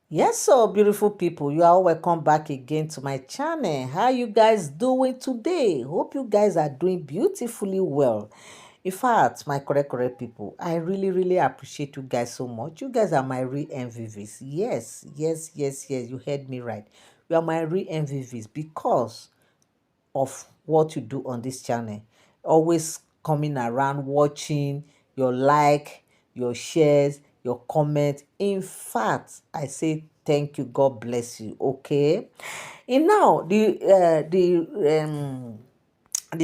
Yes, so beautiful people, you are welcome back again to my channel. How you guys doing today? Hope you guys are doing beautifully well. In fact, my correct people, I really appreciate you guys so much. You guys are my real MVVs. Yes, you heard me right. You are my real MVVs because of what you do on this channel. Always coming around, watching, your like, your shares, your comment. In fact, I say thank you. God bless you. Okay. And now the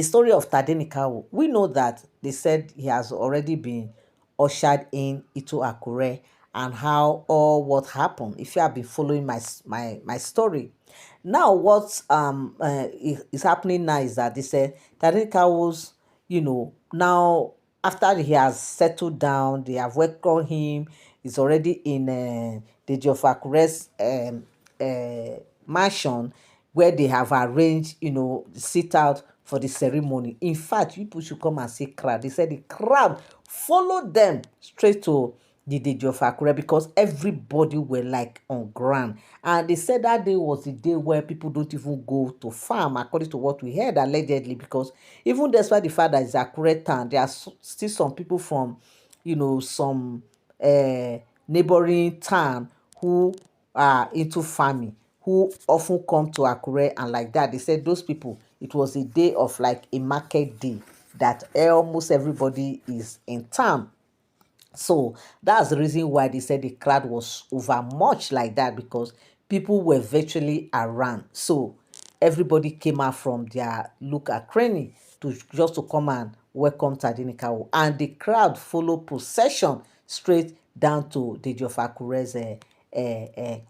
story of Tadenikawo, we know that they said he has already been ushered in into Akure and how all what happened. If you have been following my story, now what is happening now is that they said Tadenikawo's, now after he has settled down, they have welcomed him. He's already in Deji of Akure's mansion where they have arranged, sit out for the ceremony. In fact, people should come and see crowd. They said the crowd followed them straight to the Deji of Akure because everybody were like on ground. And they said that day was the day where people don't even go to farm, according to what we heard allegedly, because even despite the fact that it's Akure town, there are still some people from, some uh, neighboring town who are into farming, who often come to Akure and like that. They said those people, it was a day of like a market day that almost everybody is in town. So that's the reason why they said the crowd was over much like that, because people were virtually around. So everybody came out from their look at cranny to just to come and welcome Tadenikawo. And the crowd followed procession straight down to Deji of Akure's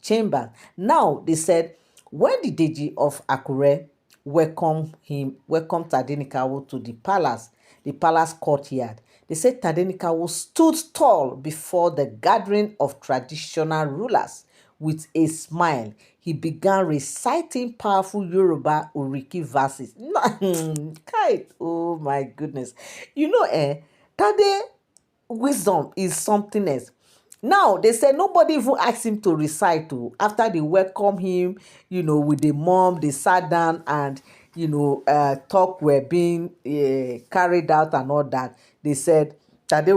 chamber. Now they said when the Deji of Akure welcomed Tadenikawo to the palace courtyard. They said Tadenikawo stood tall before the gathering of traditional rulers. With a smile, he began reciting powerful Yoruba Oriki verses. Kai, oh my goodness. Tade wisdom is something else. Now they said nobody even asked him to recite to. After they welcome him, with the mom, they sat down and talk were being carried out and all that. They said that they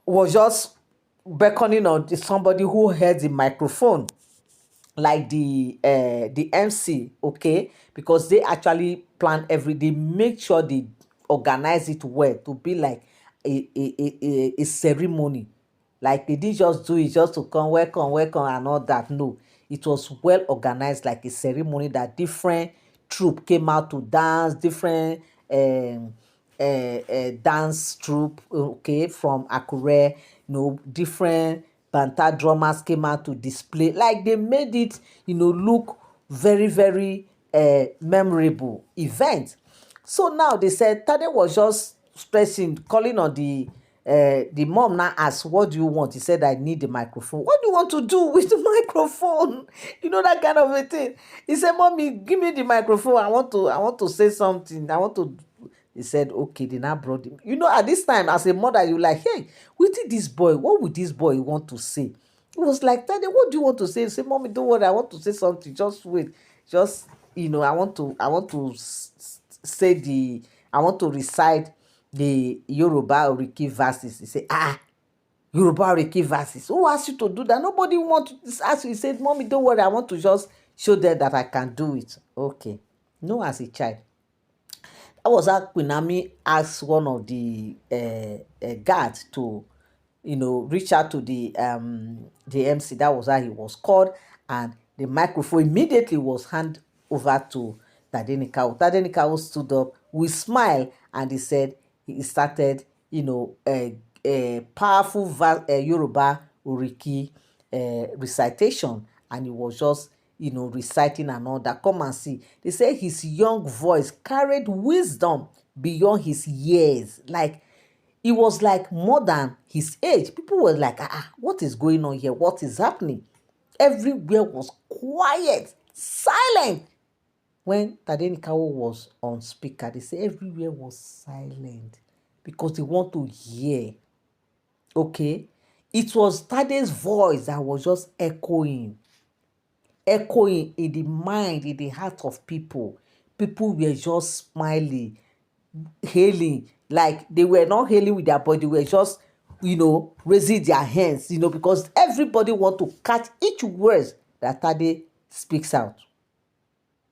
was just beckoning on somebody who had the microphone, like the MC, okay, because they actually plan they make sure they organize it well to be like a ceremony. Like they didn't just do it just to come welcome and all that. No, it was well organized, like a ceremony that different troupe came out to dance, different dance troupe, okay, from Akure, different banta drummers came out to display. Like they made it, look very memorable event. So now they said Tade was just stressing, calling on the mom now asked, what do you want? He said, I need the microphone. What do you want to do with the microphone? That kind of a thing. He said, Mommy, give me the microphone. I want to say something. I want to. He said, okay, they now brought him. At this time, as a mother, you like, hey, what did this boy? What would this boy want to say? It was like, Daddy, what do you want to say? Say, Mommy, don't worry, I want to say something. Just wait. Just, I want to recite the Yoruba Oriki verses. He said, Yoruba Oriki verses. Who asked you to do that? Nobody want to ask you. He said, Mommy, don't worry, I want to just show them that I can do it. Okay. No, as a child. That was how Queen Naomi asked one of the guards to, reach out to the MC. That was how he was called, and the microphone immediately was handed over to Tadenikawo. Tadenikawo stood up with smile and he said he started, a powerful Yoruba Oriki recitation, and he was just reciting and all that. Come and see. They say his young voice carried wisdom beyond his years. Like it was like more than his age. People were like, what is going on here? What is happening? Everywhere was quiet, silent. When Tadenikawo was on speaker, they say everywhere was silent because they want to hear. Okay? It was Tade's voice that was just echoing. echoing in the mind, in the heart of people. People were just smiling, hailing, like they were not hailing with their body, they were just, raising their hands, because everybody want to catch each word that Tade speaks out.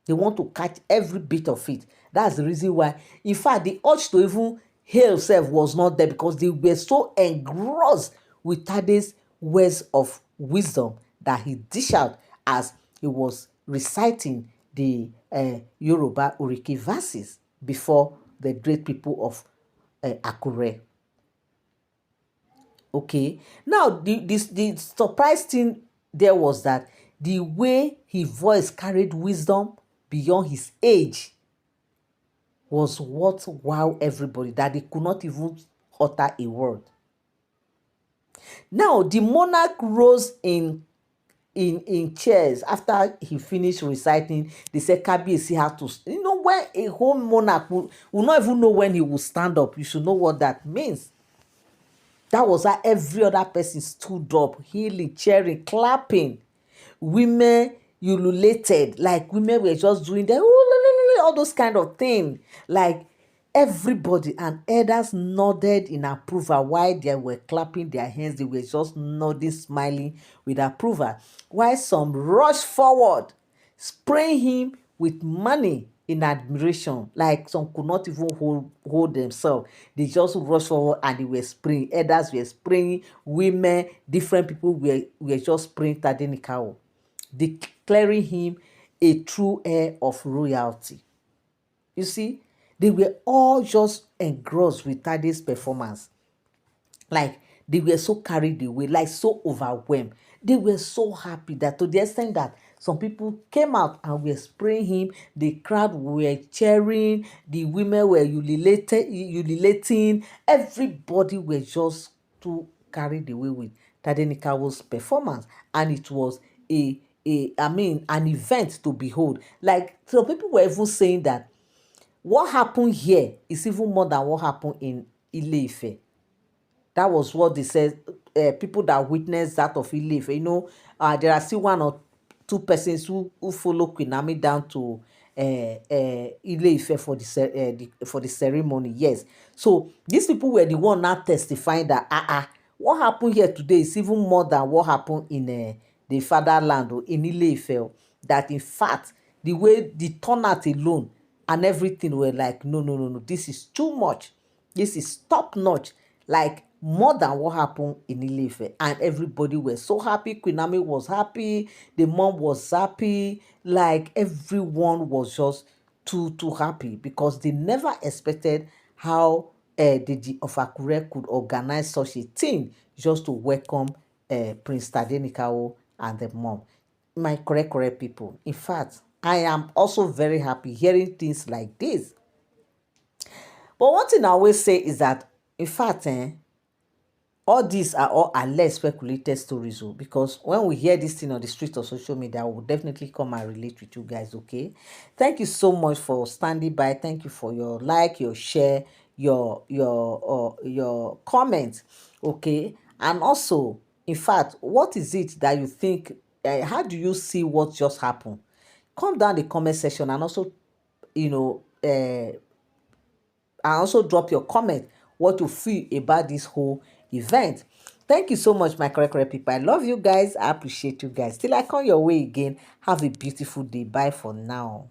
They want to catch every bit of it. That's the reason why, in fact, the urge to even hail self was not there, because they were so engrossed with Tade's words of wisdom that he dished out as he was reciting the Yoruba Oriki verses before the great people of Akure. Okay, now the surprise thing there was that the way his voice carried wisdom beyond his age was what wowed everybody, that they could not even utter a word. Now the monarch rose in chairs after he finished reciting. They said Kabiyesi had to, when a whole monarch will not even know when he will stand up. You should know what that means. That was how every other person stood up, healing, cheering, clapping. Women ululated, like women were just doing the all those kind of things. Like everybody, and elders nodded in approval while they were clapping their hands. They were just nodding, smiling with approval. While some rushed forward, spraying him with money in admiration. Like some could not even hold themselves. They just rushed forward and they were spraying. Elders were spraying, women, different people were just spraying Tadenikawo, declaring him a true heir of royalty. You see, they were all just engrossed with Tade's performance. Like they were so carried away, like so overwhelmed. They were so happy that to the extent that some people came out and were spraying him. The crowd were cheering. The women were ululating. Everybody were just too carried away with Tadenikawo's performance, and it was an event to behold. Like some people were even saying that what happened here is even more than what happened in Ile-Ife. That was what they said. People that witnessed that of Ile-Ife, there are still one or two persons who follow Queen Naomi down to Ile-Ife for the ceremony. Yes, so these people were the one now testifying that what happened here today is even more than what happened in the fatherland or in Ile-Ife. That in fact the way the turnout alone and everything were like, no, no, no, no, this is too much, this is top notch, like more than what happened in Ile-Ife. And everybody was so happy. Queen Naomi was happy, the mom was happy, like everyone was just too happy, because they never expected how Deji of Akure could organize such a thing just to welcome Prince Tadenikawo and the mom. My correct people, in fact, I am also very happy hearing things like this. But one thing I always say is that, in fact, all these are all alleged speculated stories, because when we hear this thing on the street or social media, I will definitely come and relate with you guys. Okay, thank you so much for standing by. Thank you for your like, your share, your comments. Okay, and also, in fact, what is it that you think, how do you see what just happened? Come down the comment section, and also, and also drop your comment what you feel about this whole event. Thank you so much, my correct people. I love you guys. I appreciate you guys. Till I come your way again, have a beautiful day. Bye for now.